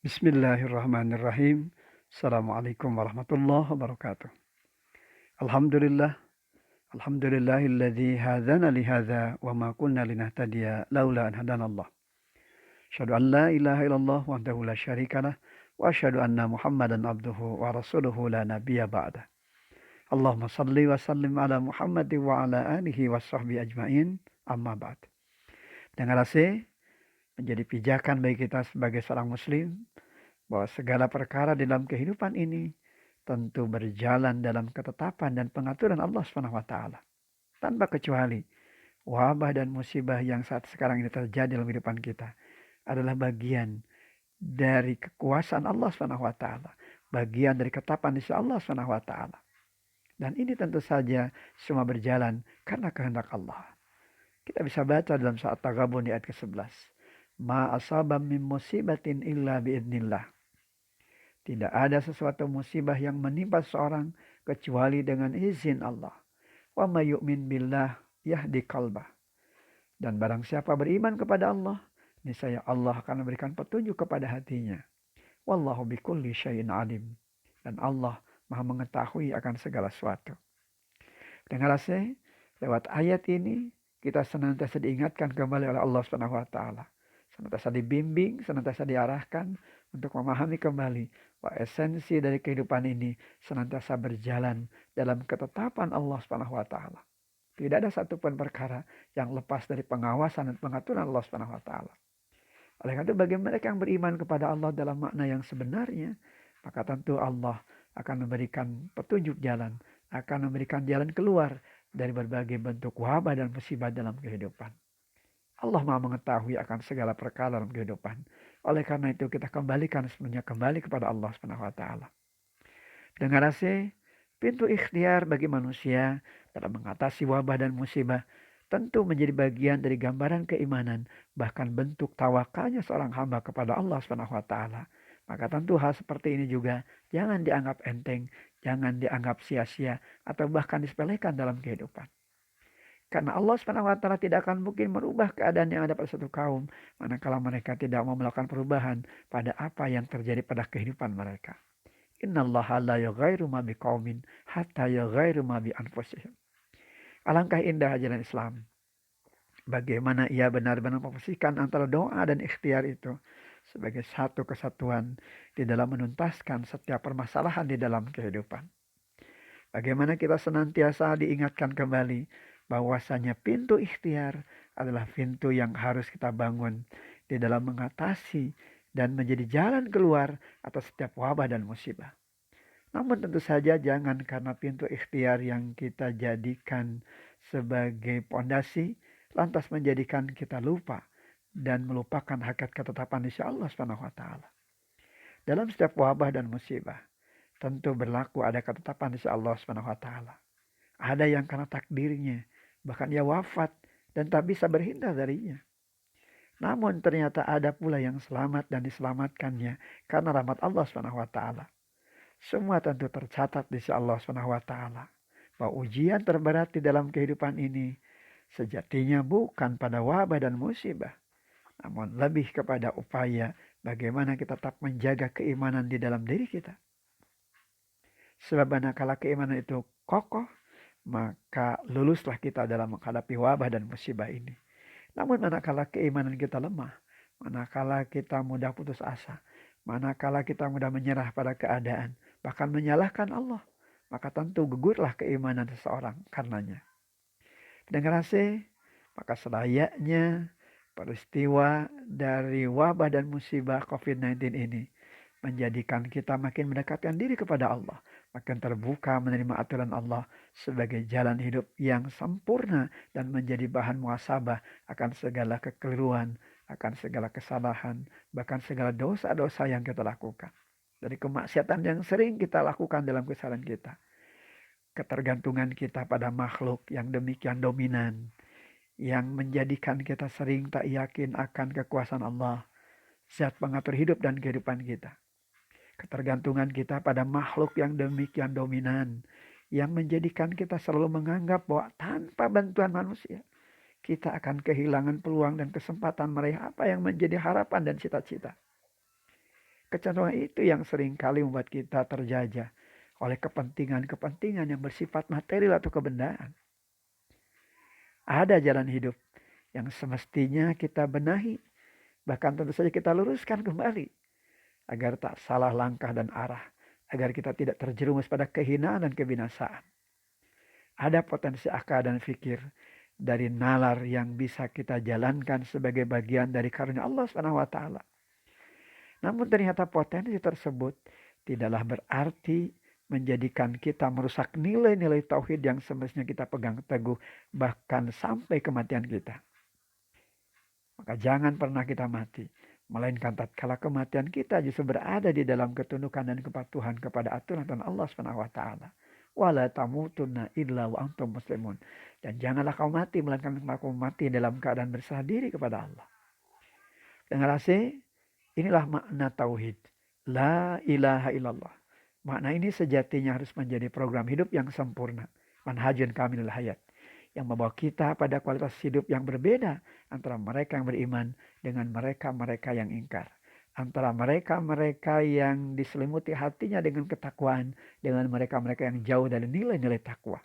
Bismillahirrahmanirrahim. Assalamualaikum warahmatullahi wabarakatuh. Alhamdulillah, alhamdulillahilladzi hadzana li hadza wa ma kunna linahtadiya laula an hadanallah. Asyhadu an la ilaha illallah wahdahu la syarikalah wa asyhadu anna Muhammadan abduhu wa rasuluhu la nabiyya ba'da. Allahumma salli wa sallim ala Muhammad wa ala alihi wa sahbihi ajmain. Amma ba'd. Dengan rasa menjadi pijakan bagi kita sebagai seorang muslim bahwa segala perkara dalam kehidupan ini tentu berjalan dalam ketetapan dan pengaturan Allah Subhanahu wa taala. Tanpa kecuali wabah dan musibah yang saat sekarang ini terjadi dalam kehidupan kita adalah bagian dari kekuasaan Allah Subhanahu wa taala, bagian dari ketetapan di Allah Subhanahu wa taala. Dan ini tentu saja semua berjalan karena kehendak Allah. Kita bisa baca dalam surat Taghabun di ayat ke-11. Ma asaba min musibatin illa biidznillah. Tidak ada sesuatu musibah yang menimpa seorang kecuali dengan izin Allah. Wa may yu'min billah yahdi qalbah. Dan barang siapa beriman kepada Allah, niscaya Allah akan memberikan petunjuk kepada hatinya. Wallahu bikulli syai'in alim. Dan Allah Maha mengetahui akan segala sesuatu. Dengar saya, lewat ayat ini kita senantiasa diingatkan kembali oleh Allah Subhanahu wa taala. Senantiasa dibimbing, senantiasa diarahkan untuk memahami kembali bahwa esensi dari kehidupan ini senantiasa berjalan dalam ketetapan Allah Subhanahu wa taala. Tidak ada satupun perkara yang lepas dari pengawasan dan pengaturan Allah Subhanahu wa taala. Oleh karena itu bagi mereka yang beriman kepada Allah dalam makna yang sebenarnya, maka tentu Allah akan memberikan petunjuk jalan, akan memberikan jalan keluar dari berbagai bentuk wabah dan musibah dalam kehidupan. Allah Maha mengetahui akan segala perkara dalam kehidupan. Oleh karena itu kita kembalikan semuanya kembali kepada Allah Subhanahu wa taala. Dengan rasa pintu ikhtiar bagi manusia dalam mengatasi wabah dan musibah tentu menjadi bagian dari gambaran keimanan, bahkan bentuk tawakalnya seorang hamba kepada Allah Subhanahu wa taala. Maka tentu hal seperti ini juga jangan dianggap enteng, jangan dianggap sia-sia atau bahkan disepelekan dalam kehidupan. Karena Allah Subhanahu wa taala tidak akan mungkin merubah keadaan yang ada pada suatu kaum manakala mereka tidak mau melakukan perubahan pada apa yang terjadi pada kehidupan mereka. Innallaha la yughayyiru ma biqaumin hatta yughayyiru ma bi anfusihim. Alangkah indah ajaran Islam. Bagaimana ia benar-benar memposisikan antara doa dan ikhtiar itu sebagai satu kesatuan di dalam menuntaskan setiap permasalahan di dalam kehidupan. Bagaimana kita senantiasa diingatkan kembali bahwasanya pintu ikhtiar adalah pintu yang harus kita bangun di dalam mengatasi dan menjadi jalan keluar atas setiap wabah dan musibah. Namun tentu saja jangan karena pintu ikhtiar yang kita jadikan sebagai pondasi lantas menjadikan kita lupa dan melupakan hakikat ketetapan insya Allah Subhanahu wa taala. Dalam setiap wabah dan musibah tentu berlaku ada ketetapan insya Allah Subhanahu wa taala. Ada yang karena takdirnya bahkan ia wafat dan tak bisa berhindar darinya. Namun ternyata ada pula yang selamat dan diselamatkannya karena rahmat Allah Subhanahu wa taala. Semua tentu tercatat di sisi Allah Subhanahu wa taala. Bahwa ujian terberat di dalam kehidupan ini sejatinya bukan pada wabah dan musibah, namun lebih kepada upaya bagaimana kita tetap menjaga keimanan di dalam diri kita. Sebab manakala keimanan itu kokoh, maka luluslah kita dalam menghadapi wabah dan musibah ini. Namun manakala keimanan kita lemah, manakala kita mudah putus asa, manakala kita mudah menyerah pada keadaan, bahkan menyalahkan Allah, maka tentu gugurlah keimanan seseorang karenanya. Dengan rasa, maka selayaknya peristiwa dari wabah dan musibah COVID-19 ini menjadikan kita makin mendekatkan diri kepada Allah, makin terbuka menerima aturan Allah sebagai jalan hidup yang sempurna dan menjadi bahan muhasabah akan segala kekeliruan, akan segala kesalahan, bahkan segala dosa-dosa yang kita lakukan. Dari kemaksiatan yang sering kita lakukan dalam kesalahan kita. Ketergantungan kita pada makhluk yang demikian dominan, yang menjadikan kita sering tak yakin akan kekuasaan Allah, zat pengatur hidup dan kehidupan kita. Ketergantungan kita pada makhluk yang demikian dominan, yang menjadikan kita selalu menganggap bahwa tanpa bantuan manusia, kita akan kehilangan peluang dan kesempatan meraih apa yang menjadi harapan dan cita-cita. Kecenderungan itu yang seringkali membuat kita terjajah oleh kepentingan-kepentingan yang bersifat material atau kebendaan. Ada jalan hidup yang semestinya kita benahi, bahkan tentu saja kita luruskan kembali agar tak salah langkah dan arah, agar kita tidak terjerumus pada kehinaan dan kebinasaan. Ada potensi akal dan fikir dari nalar yang bisa kita jalankan sebagai bagian dari karunia Allah SWT. Namun ternyata potensi tersebut tidaklah berarti menjadikan kita merusak nilai-nilai tauhid yang semestinya kita pegang teguh bahkan sampai kematian kita. Maka jangan pernah kita mati, melainkan tatkala kematian kita justru berada di dalam ketundukan dan kepatuhan kepada aturan Allah SWT. Wala tamutunna illa wa antum muslimun. Dan janganlah kau mati melainkan kau mati dalam keadaan berserah diri kepada Allah. Dengar inilah makna tauhid. La ilaha illallah. Makna ini sejatinya harus menjadi program hidup yang sempurna. Manhajun kamilul hayat. Yang membawa kita pada kualitas hidup yang berbeda antara mereka yang beriman dengan mereka-mereka yang ingkar. Antara mereka-mereka yang diselimuti hatinya dengan ketakwaan dengan mereka-mereka yang jauh dari nilai-nilai takwa.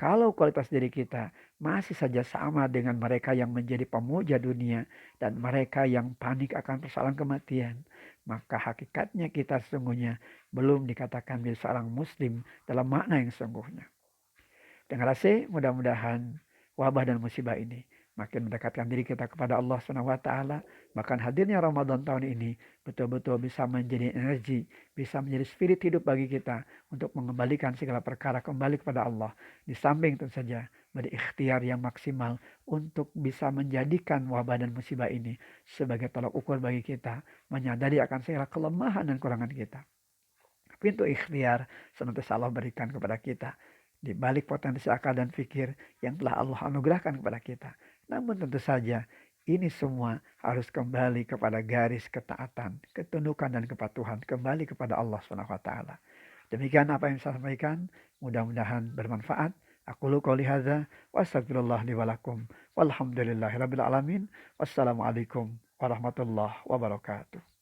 Kalau kualitas diri kita masih saja sama dengan mereka yang menjadi pemuja dunia dan mereka yang panik akan persoalan kematian, maka hakikatnya kita sesungguhnya belum dikatakan menjadi seorang muslim dalam makna yang sesungguhnya. Dengan mudah-mudahan wabah dan musibah ini makin mendekatkan diri kita kepada Allah SWT. Bahkan hadirnya Ramadan tahun ini betul-betul bisa menjadi energi, bisa menjadi spirit hidup bagi kita untuk mengembalikan segala perkara kembali kepada Allah. Di samping tentu saja berikhtiar yang maksimal untuk bisa menjadikan wabah dan musibah ini sebagai tolak ukur bagi kita, menyadari akan segala kelemahan dan kurangan kita. Pintu ikhtiar senantiasa Allah berikan kepada kita di balik potensi akal dan fikir yang telah Allah anugerahkan kepada kita. Namun tentu saja ini semua harus kembali kepada garis ketaatan, ketundukan dan kepatuhan kembali kepada Allah SWT. Demikian apa yang saya sampaikan, mudah-mudahan bermanfaat. Aku qouli hadza wa astagfirullah li wa lakum walhamdulillahirabbil alamin. Wassalamualaikum warahmatullahi wabarakatuh.